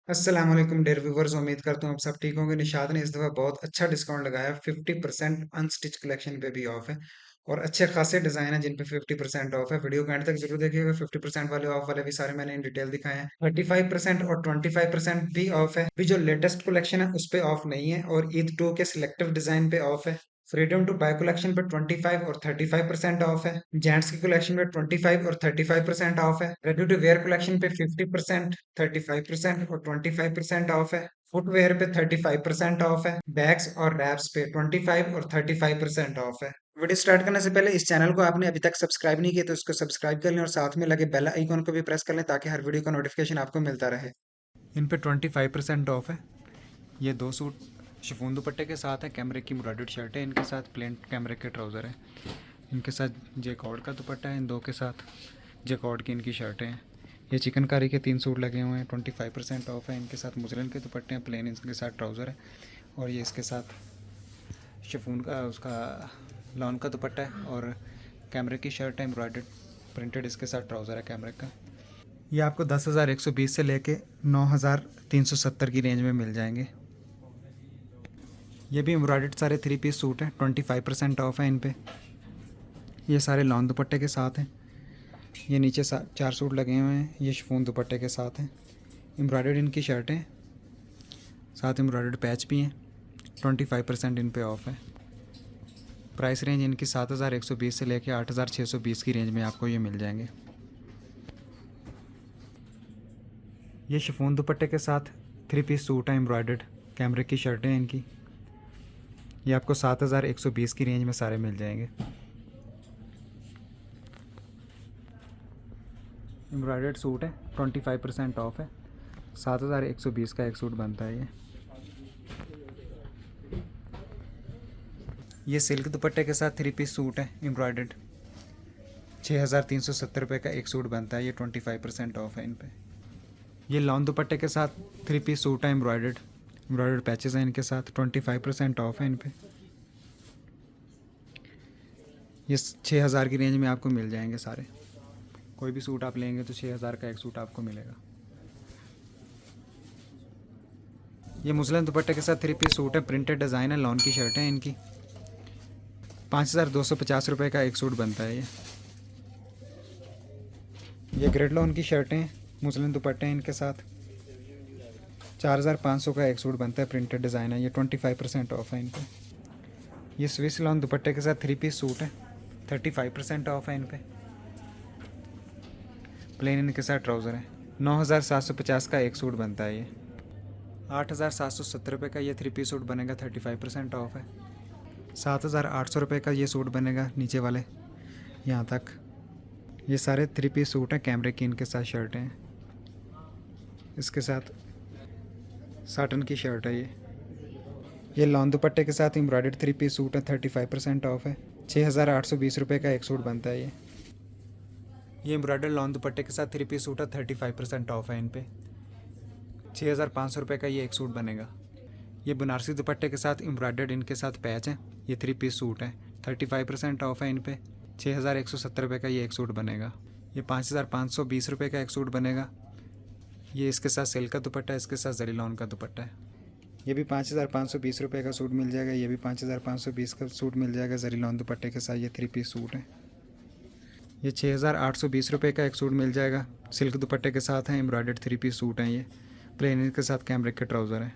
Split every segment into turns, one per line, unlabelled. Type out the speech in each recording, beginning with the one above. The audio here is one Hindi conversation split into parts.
अस्सलाम वालेकुम डियर व्यूअर्स, उम्मीद करता हूँ आप सब ठीक होंगे। निशात ने इस दफ़ा बहुत अच्छा डिस्काउंट लगाया है। 50% अनस्टिच कलेक्शन पे भी ऑफ है और अच्छे खासे डिज़ाइन है जिन पे 50% ऑफ है। वीडियो को एंड तक जरूर देखिएगा। 50% वाले ऑफ वाले भी सारे मैंने इन डिटेल दिखाए हैं। 35% और 25% भी ऑफ है। अभी जो लेटेस्ट कलेक्शन है उस पे ऑफ नहीं है और ईद 2 के सिलेक्टिव डिज़ाइन पे ऑफ है। फ्रीडम टू बाय कलेक्शन पे 25 और 35% ऑफ है। जेंट्स की कलेक्शन पे 25 और 35% ऑफ है। रेडी टू वेयर कलेक्शन पे 50%, 35% और 25% ऑफ है। फुटवेयर पे 35% ऑफ है। बैग्स और रैप्स पे 25 और 35% ऑफ है। वीडियो स्टार्ट करने से पहले इस चैनल को आपने अभी तक सब्सक्राइब नहीं किया तो इसको सब्सक्राइब कर लें और साथ में लगे बेल आइकन को भी प्रेस कर लें ताकि हर वीडियो का नोटिफिकेशन आपको मिलता रहे। इन पे 25% ऑफ है। ये दो सूट शिफॉन दुपट्टे के साथ है। कैमरे की एम्ब्रॉयडर्ड शर्ट है, इनके साथ प्लेन कैमरे के ट्राउज़र है। इनके साथ जैकॉर्ड का दुपट्टा है। इन दो के साथ जैकॉर्ड की इनकी शर्टें हैं। ये चिकनकारी के 3 सूट लगे हुए हैं। 25% ऑफ है। इनके साथ मुजरन के दुपट्टे हैं, प्लेन इनके साथ ट्राउज़र है। और ये इसके साथ शिफॉन का उसका लॉन का दुपट्टा है और कैमरे की शर्ट है एम्ब्रॉयडर्ड प्रिंटेड, इसके साथ ट्राउज़र है कैमरे का। ये आपको 10,120 से लेके 9,370 की रेंज में मिल जाएंगे। ये भी एम्ब्रॉयडर्ड सारे 3 पीस सूट हैं। 25% ऑफ है इन पे। ये सारे लॉन दुपट्टे के साथ हैं। ये नीचे 4 सूट लगे हुए हैं। ये शिफॉन दुपट्टे के साथ हैं। एम्ब्रॉयडर्ड इनकी शर्टें, साथ एम्ब्रॉयडर्ड पैच भी हैं। 25% इन पे ऑफ है। प्राइस रेंज इनकी 7,120 से लेके 8,620 की रेंज में आपको ये मिल जाएंगे। ये शिफॉन दुपट्टे के साथ 3 पीस सूट है एम्ब्रॉयडर्ड, कैमरे की शर्टें हैं इनकी। ये आपको 7,120 की रेंज में सारे मिल जाएंगे। एम्ब्रॉयडर्ड सूट है, 25% ऑफ है। 7,120 का एक सूट बनता है ये सिल्क दुपट्टे के साथ 3 पीस सूट है एम्ब्रॉयडर्ड। 6,370 रुपये का एक सूट बनता है। ये 25% ऑफ है इन पे। ये लॉन दुपट्टे के साथ 3 पीस सूट है एम्ब्रॉयडर्ड पैचेस हैं इनके साथ। 25% ऑफ है इन पे। ये 6,000 की रेंज में आपको मिल जाएंगे सारे। कोई भी सूट आप लेंगे तो 6,000 का एक सूट आपको मिलेगा। ये मुस्लिम दुपट्टे के साथ 3 पीस सूट है, प्रिंटेड डिज़ाइन है, लॉन की शर्ट है इनकी। 5,250 रुपये का एक सूट बनता है ये ग्रेड लॉन की शर्टें मुस्लिम दुपट्टे हैं इनके साथ। 4,500 का एक सूट बनता है, प्रिंटेड डिज़ाइन है। ये 25% ऑफ है इन पे। ये स्विस लॉन दुपट्टे के साथ 3 पीस सूट है। 35% ऑफ है इन पे। प्लेन इनके साथ ट्राउज़र है। 9,750 का एक सूट बनता है ये। 8,770 रुपये का ये 3 पीस सूट बनेगा। 35% ऑफ है। 7,800 रुपये का ये सूट बनेगा नीचे वाले यहाँ तक। ये सारे 3 पीस सूट हैं, कैमरे की इनके साथ शर्टें हैं। इसके साथ साटन की शर्ट है ये लॉन दुपट्टे के साथ एम्ब्रॉयडर्ड 3 पीस सूट है। 35% ऑफ है। 6,820 रुपये का एक सूट बनता है ये एम्ब्रॉयडर्ड लॉन दुपट्टे के साथ 3 पीस सूट है। 35% ऑफ है इन पे। 6,500 रुपये का ये एक सूट बनेगा। ये बनारसी दुपट्टे के साथ एम्ब्रॉयडर्ड इनके साथ पैच हैं। ये 3 पीस सूट है। 35% ऑफ है इन पे। 6,170 रुपये का ये एक सूट बनेगा। ये 5,520 रुपये का एक सूट बनेगा। ये इसके साथ सिल्क का दुपट्टा है, इसके साथ जरी लॉन का दुपट्टा है। ये भी 5,520 रुपये का सूट मिल जाएगा। ये भी 5,520 का सूट मिल जाएगा जरी लॉन दुपट्टे के साथ। ये 3 पीस सूट है। ये 6,820 रुपये का एक सूट मिल जाएगा, सिल्क दुपट्टे के साथ हैं। एम्ब्रॉयडर्ड 3 पीस सूट हैं ये। प्लेन के साथ कैमरिक के ट्राउज़र हैं।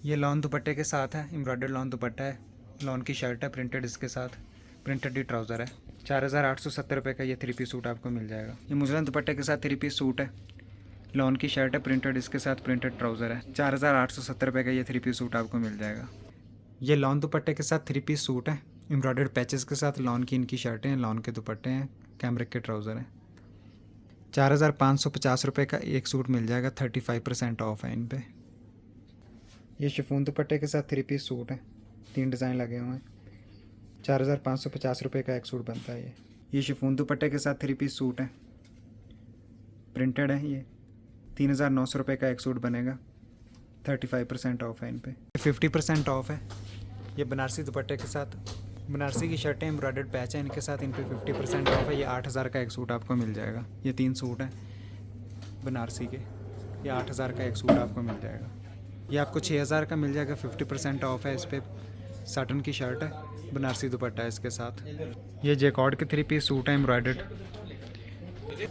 ये लॉन दुपट्टे के साथ है, एम्ब्रॉयडर्ड लॉन दुपट्टा है, लॉन की शर्ट है प्रिंटेड, इसके साथ प्रिंटेड ही ट्राउज़र है। 4,870 रुपये का ये 3 पीस सूट आपको मिल जाएगा। ये मुजरन दुपट्टे के साथ 3 पीस सूट है, लॉन की शर्ट है प्रिंटेड, इसके साथ प्रिंटेड ट्राउज़र है। 4,870 रुपये का ये 3 पीस सूट आपको मिल जाएगा। ये लॉन दुपट्टे के साथ 3 पीस सूट है, एम्ब्रॉयडर्ड पैचेस के साथ लॉन की इनकी शर्टें हैं, लॉन के दुपट्टे हैं, कैमरिक के ट्राउज़र हैं। 4,550 रुपये का एक सूट मिल जाएगा। 35% ऑफ है इन पे। ये शिफॉन दुपट्टे के साथ 3 पीस सूट है, 3 डिज़ाइन लगे हुए हैं। 4,550 रुपये का एक सूट बनता है ये शिफॉन दुपट्टे के साथ 3 पीस सूट है, प्रिंटेड है। ये 3,900 रुपये का एक सूट बनेगा। 35% ऑफ है इन पे। 50% ऑफ है। ये बनारसी दुपट्टे के साथ बनारसी की शर्टें एम्ब्रॉयडर्ड पैच है इनके साथ। इन पे 50% ऑफ है। ये 8,000 का एक सूट आपको मिल जाएगा। ये 3 सूट हैं बनारसी के। ये 8,000 का एक सूट आपको मिल जाएगा। ये आपको 6,000 का मिल जाएगा, 50% ऑफ है इस पर। साटन की शर्ट है, बनारसी दुपट्टा है इसके साथ। ये जैकॉर्ड के 3 पीस सूट है एम्ब्रॉयडर्ड,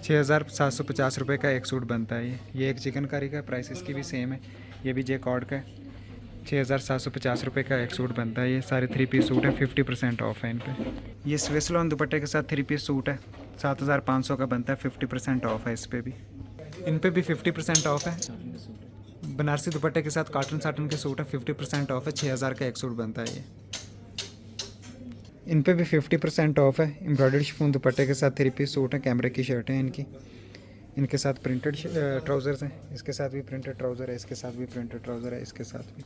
6,750 रुपये का एक सूट बनता है। ये एक चिकनकारी का प्राइस इसकी भी सेम है। ये भी जैकॉर्ड का है, 6,750 रुपये का एक सूट बनता है। ये सारे 3 पीस सूट है, 50% ऑफ है इन पे। ये स्विस लॉन दुपट्टे के साथ 3 पीस सूट है, 7,500 का बनता है, 50% ऑफ है इस पर भी। इन पे भी 50% ऑफ है। बनारसी दुपट्टे के साथ कॉटन साटन के सूट है, 50% ऑफ है, 6,000 का एक सूट बनता है ये। इन पे भी 50% ऑफ है। एम्ब्रॉयडर्ड शिफॉन दुपट्टे के साथ 3 पीस सूट है, कैमरे की शर्ट है इनकी। इनके साथ प्रिंटेड ट्राउज़र्स हैं, इसके साथ भी प्रिंटेड ट्राउज़र है, इसके साथ भी प्रिंटेड ट्राउज़र है, इसके साथ भी।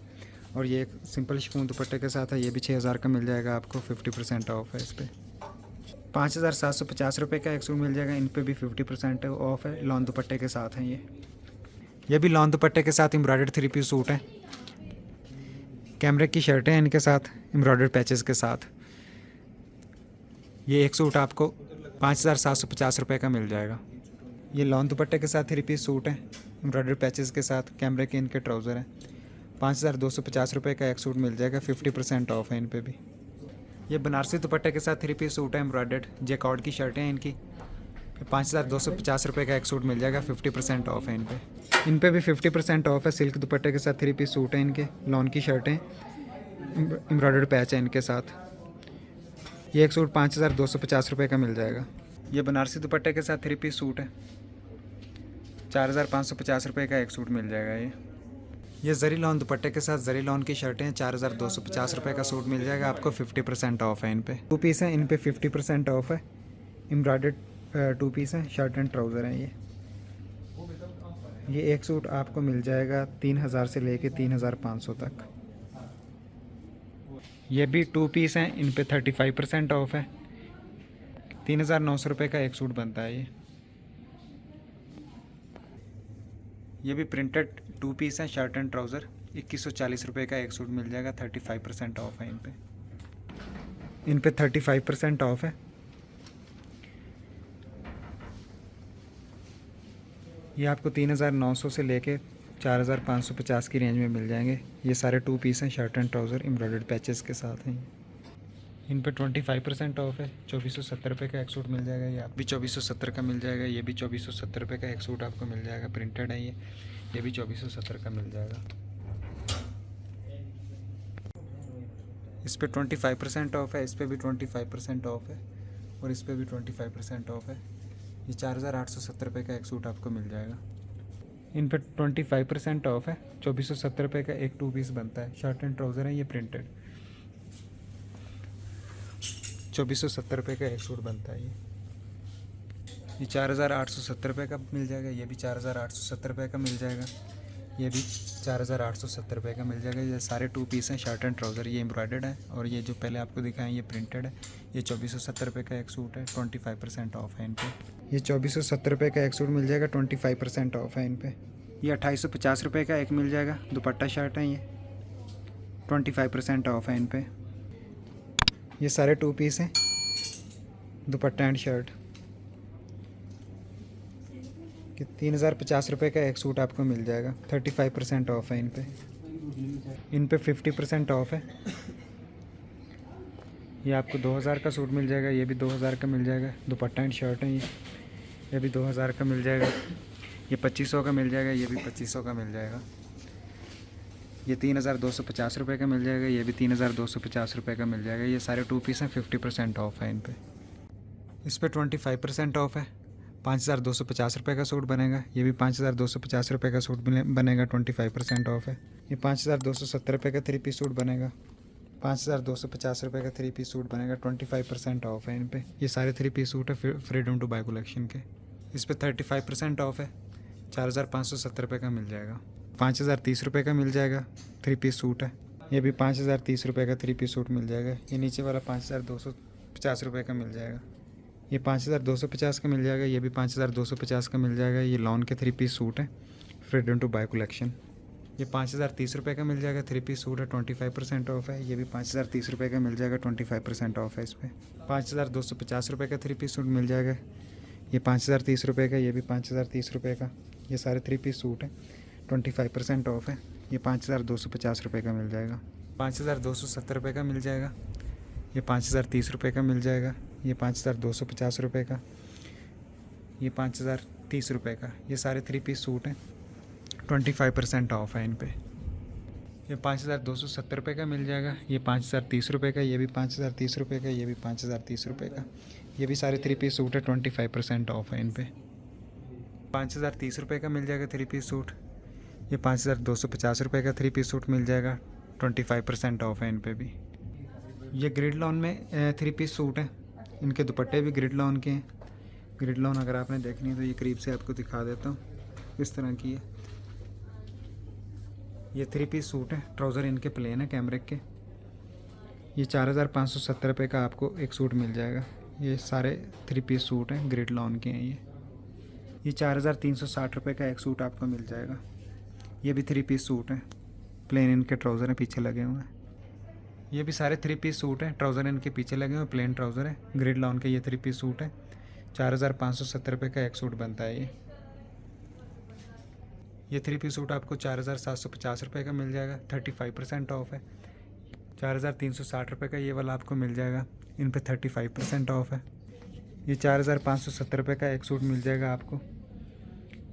और ये एक सिंपल शिफॉन दुपट्टे के साथ है, ये भी 6,000 का मिल जाएगा आपको, 50% ऑफ है इस पर। 5,750 रुपये का एक सूट मिल जाएगा। इन पे भी 50% ऑफ है, लॉन दुपट्टे के साथ हैं ये भी लॉन दुपट्टे के साथ एम्ब्रॉयडर्ड 3 पीस सूट है, कैमरे की शर्टें हैं इनके साथ एम्ब्रॉयडर्ड पैचेस के साथ। ये एक सूट आपको 5,750 रुपये का मिल जाएगा। ये लॉन दुपट्टे के साथ 3 पीस सूट है, एम्ब्रॉयडर्ड पैचेस के साथ, कैमरे के इनके ट्राउज़र हैं। 5,250 रुपये का एक सूट मिल जाएगा, 50% ऑफ है इन पे भी। ये बनारसी दुपट्टे के साथ 3 पीस सूट है एम्ब्रॉयडर्ड, जैकॉर्ड की शर्टें हैं इनकी। 5,250 रुपये का एक सूट मिल जाएगा, 50% ऑफ है इन पे भी 50% ऑफ है। सिल्क दुपट्टे के साथ 3 पीस सूट है इनके, लॉन की शर्टें, एम्ब्रॉयडर्ड पैच है इनके साथ। ये एक सूट 5,250 रुपये का मिल जाएगा। ये बनारसी दुपट्टे के साथ 3 पीस सूट है, 4,550 रुपये का एक सूट मिल जाएगा ये जरी लॉन दुपट्टे के साथ जरी लॉन की शर्टें हैं, 4,250 रुपये का सूट मिल जाएगा आपको, 50% ऑफ है इन पे। 2 पीस हैं, इन पे 50% ऑफ है। एम्ब्रॉयडर्ड 2 पीस हैं, शर्ट एंड ट्राउज़र हैं ये एक सूट आपको मिल जाएगा 3,000 से लेके 3,500 तक। ये भी 2 पीस हैं, इन पे 35% ऑफ है, 3,900 रुपये का एक सूट बनता है ये भी प्रिंटेड 2 पीस हैं, शर्ट एंड ट्राउज़र, 2,140 रुपये का एक सूट मिल जाएगा, 35% ऑफ है इन पे 35% ऑफ है। ये आपको 3,900 से लेके 4,550 की रेंज में मिल जाएंगे। ये सारे 2 पीस हैं, shirt and trouser, embroidered patches के साथ हैं। इन पे 25% ऑफ है, 2,470 रुपये का एक सूट मिल जाएगा। ये आप भी 2,470 का मिल जाएगा। ये भी 2,470 रुपये का एक सूट आपको मिल जाएगा, प्रिंटेड है ये भी 2,470 का मिल जाएगा। इस पे 25% ऑफ है, इस पे भी 25% ऑफ है, और इस पे भी 25% ऑफ है। ये 4,870 रुपये का एक सूट आपको मिल जाएगा। इन पर 25% ऑफ है, 2,470 रुपये का एक 2 पीस बनता है, शर्ट एंड ट्राउज़र है ये प्रिंटेड, 2,470 रुपये का एक सूट बनता है ये 4,870 रुपये का मिल जाएगा। ये भी 4,870 रुपये का मिल जाएगा। ये भी 4,870 रुपये का मिल जाएगा। ये सारे 2 पीस हैं, शर्ट एंड ट्राउज़र, ये एम्ब्रॉयडर्ड है, और ये जो पहले आपको दिखाएं ये प्रिंटेड है। ये 2,470 रुपये का एक सूट है, 25% ऑफ है इन पे। ये 2,470 रुपये का एक सूट मिल जाएगा, 25% ऑफ है इन पे। ये 2,850 रुपये का एक मिल जाएगा, दुपट्टा शर्ट है ये, 25% ऑफ है इन पे। ये सारे 2 पीस हैं, दुपट्टा एंड शर्ट, कि 3,050 रुपये का एक सूट आपको मिल जाएगा, 35% ऑफ है इन पे 50% ऑफ है। ये आपको 2,000 का सूट मिल जाएगा, ये भी 2,000 का मिल जाएगा, दुपट्टा एंड शर्ट है ये भी 2,000 का मिल जाएगा। ये 2,500 का मिल जाएगा, ये भी 2,500 का मिल जाएगा। ये 3,250 रुपये का मिल जाएगा, ये भी 3,250 रुपये का मिल जाएगा। ये सारे 2 पीस हैं, 50% ऑफ है इन पे। इस पे 25% ऑफ है, 5,250 रुपये का सूट बनेगा। ये भी 5,250 रुपये का सूट बनेगा, 25% ऑफ है। ये 5,270 रुपये का 3 पीस सूट बनेगा, 5,250 रुपये का 3 पीस सूट बनेगा, 25% ऑफ है इन पे। ये सारे 3 पीस सूट है फ्रीडम टू बाय कलेक्शन के। इस पे 35% ऑफ है, 4,570 रुपये का मिल जाएगा। 5,030 रुपये का मिल जाएगा, 3 पीस सूट है। ये भी 5,030 रुपये का 3 पीस सूट मिल जाएगा। ये नीचे वाला 5,250 रुपये का मिल जाएगा। ये 5,250 का मिल जाएगा, ये भी 5,250 का मिल जाएगा। ये लॉन के 3 पीस सूट है, फ्रीडम टू बाय कलेक्शन। ये 5,030 रुपये का मिल जाएगा, 3 पीस सूट है, 25% ऑफ है। ये भी 5,030 रुपये का मिल जाएगा, 25% ऑफ है इस पर। 5,250 रुपये का 3 पीस सूट मिल जाएगा। ये 5,030 रुपये का, ये भी 5,030 रुपये का, ये सारे 3 पीस सूट हैं, 25% ऑफ है। ये 5,250 रुपये का मिल जाएगा, 5,270 रुपये का मिल जाएगा। ये 5,030 रुपये का मिल जाएगा। ये 5,250 रुपये का, ये 5,030 रुपये का। ये सारे 3 पीस सूट हैं, 25% ऑफ है इन पे। ये 5,270 रुपये का मिल जाएगा। ये 5,030 रुपये का, ये भी 5,030 रुपये का, ये भी 5,030 रुपये का। ये भी सारे 3 पीस सूट है, 25% ऑफ है इन पे। 5,030 रुपये का मिल जाएगा 3 पीस सूट। ये 5,250 रुपये का 3 पीस सूट मिल जाएगा, 25% ऑफ है इन पे भी। ये ग्रिड लॉन में 3 पीस सूट हैं, इनके दुपट्टे भी ग्रिड लॉन के हैं। ग्रिड लॉन अगर आपने देखनी है तो ये करीब से आपको दिखा देता हूँ, इस तरह की है। ये 3 पीस सूट है, ट्राउज़र इनके प्लेन है कैमरिक के। ये 4,570 रुपये का आपको एक सूट मिल जाएगा। ये सारे 3 पीस सूट हैं, ग्रिड लॉन के हैं ये 4,360 रुपये का एक सूट आपको मिल जाएगा। ये भी 3 पीस सूट हैं, प्लेन इनके ट्राउज़र हैं, पीछे लगे हुए हैं। ये भी सारे 3 पीस सूट हैं, ट्राउज़र इनके पीछे लगे हुए हैं, प्लेन ट्राउज़र है, ग्रिड लॉन के। ये 3 पीस सूट है, 4,570 रुपये का एक सूट बनता है ये 3 पीस सूट आपको 4,750 रुपये का मिल जाएगा, 35% ऑफ है। 4,360 रुपये का ये वाला आपको मिल जाएगा, इन पे 35% ऑफ है। ये 4,570 रुपये का एक सूट मिल जाएगा आपको,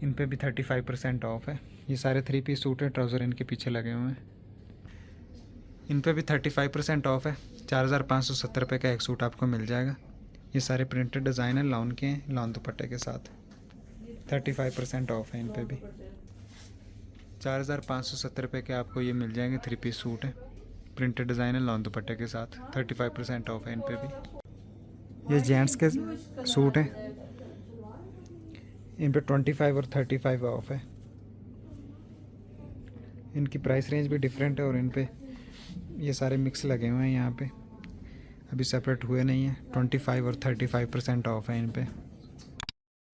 इन पे भी 35% ऑफ है। ये सारे 3 पीस सूट हैं, ट्राउज़र इनके पीछे लगे हुए हैं, इन पे भी 35% ऑफ है। 4,570 रुपये का एक सूट आपको मिल जाएगा। ये सारे प्रिंटेड डिज़ाइन है, लॉन के हैं, लॉन दुपट्टे के साथ। 35% ऑफ है इन पे भी। 4,570 रुपये के आपको ये मिल जाएंगे 3 पीस सूट है, प्रिंटेड डिज़ाइन है, लॉन दुपट्टे के साथ। 35% ऑफ है इन पे भी। ये जेंट्स के सूट हैं, इन पे 25 और 35 ऑफ है। इनकी प्राइस रेंज भी डिफरेंट है और इन पे ये सारे मिक्स लगे हुए हैं यहाँ पे, अभी सेपरेट हुए नहीं है। 25 और 35% ऑफ है इन पे।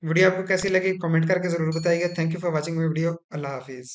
वीडियो आपको कैसी लगी कमेंट करके ज़रूर बताइएगा। Thank you for watching my video. Allah हाफिज़।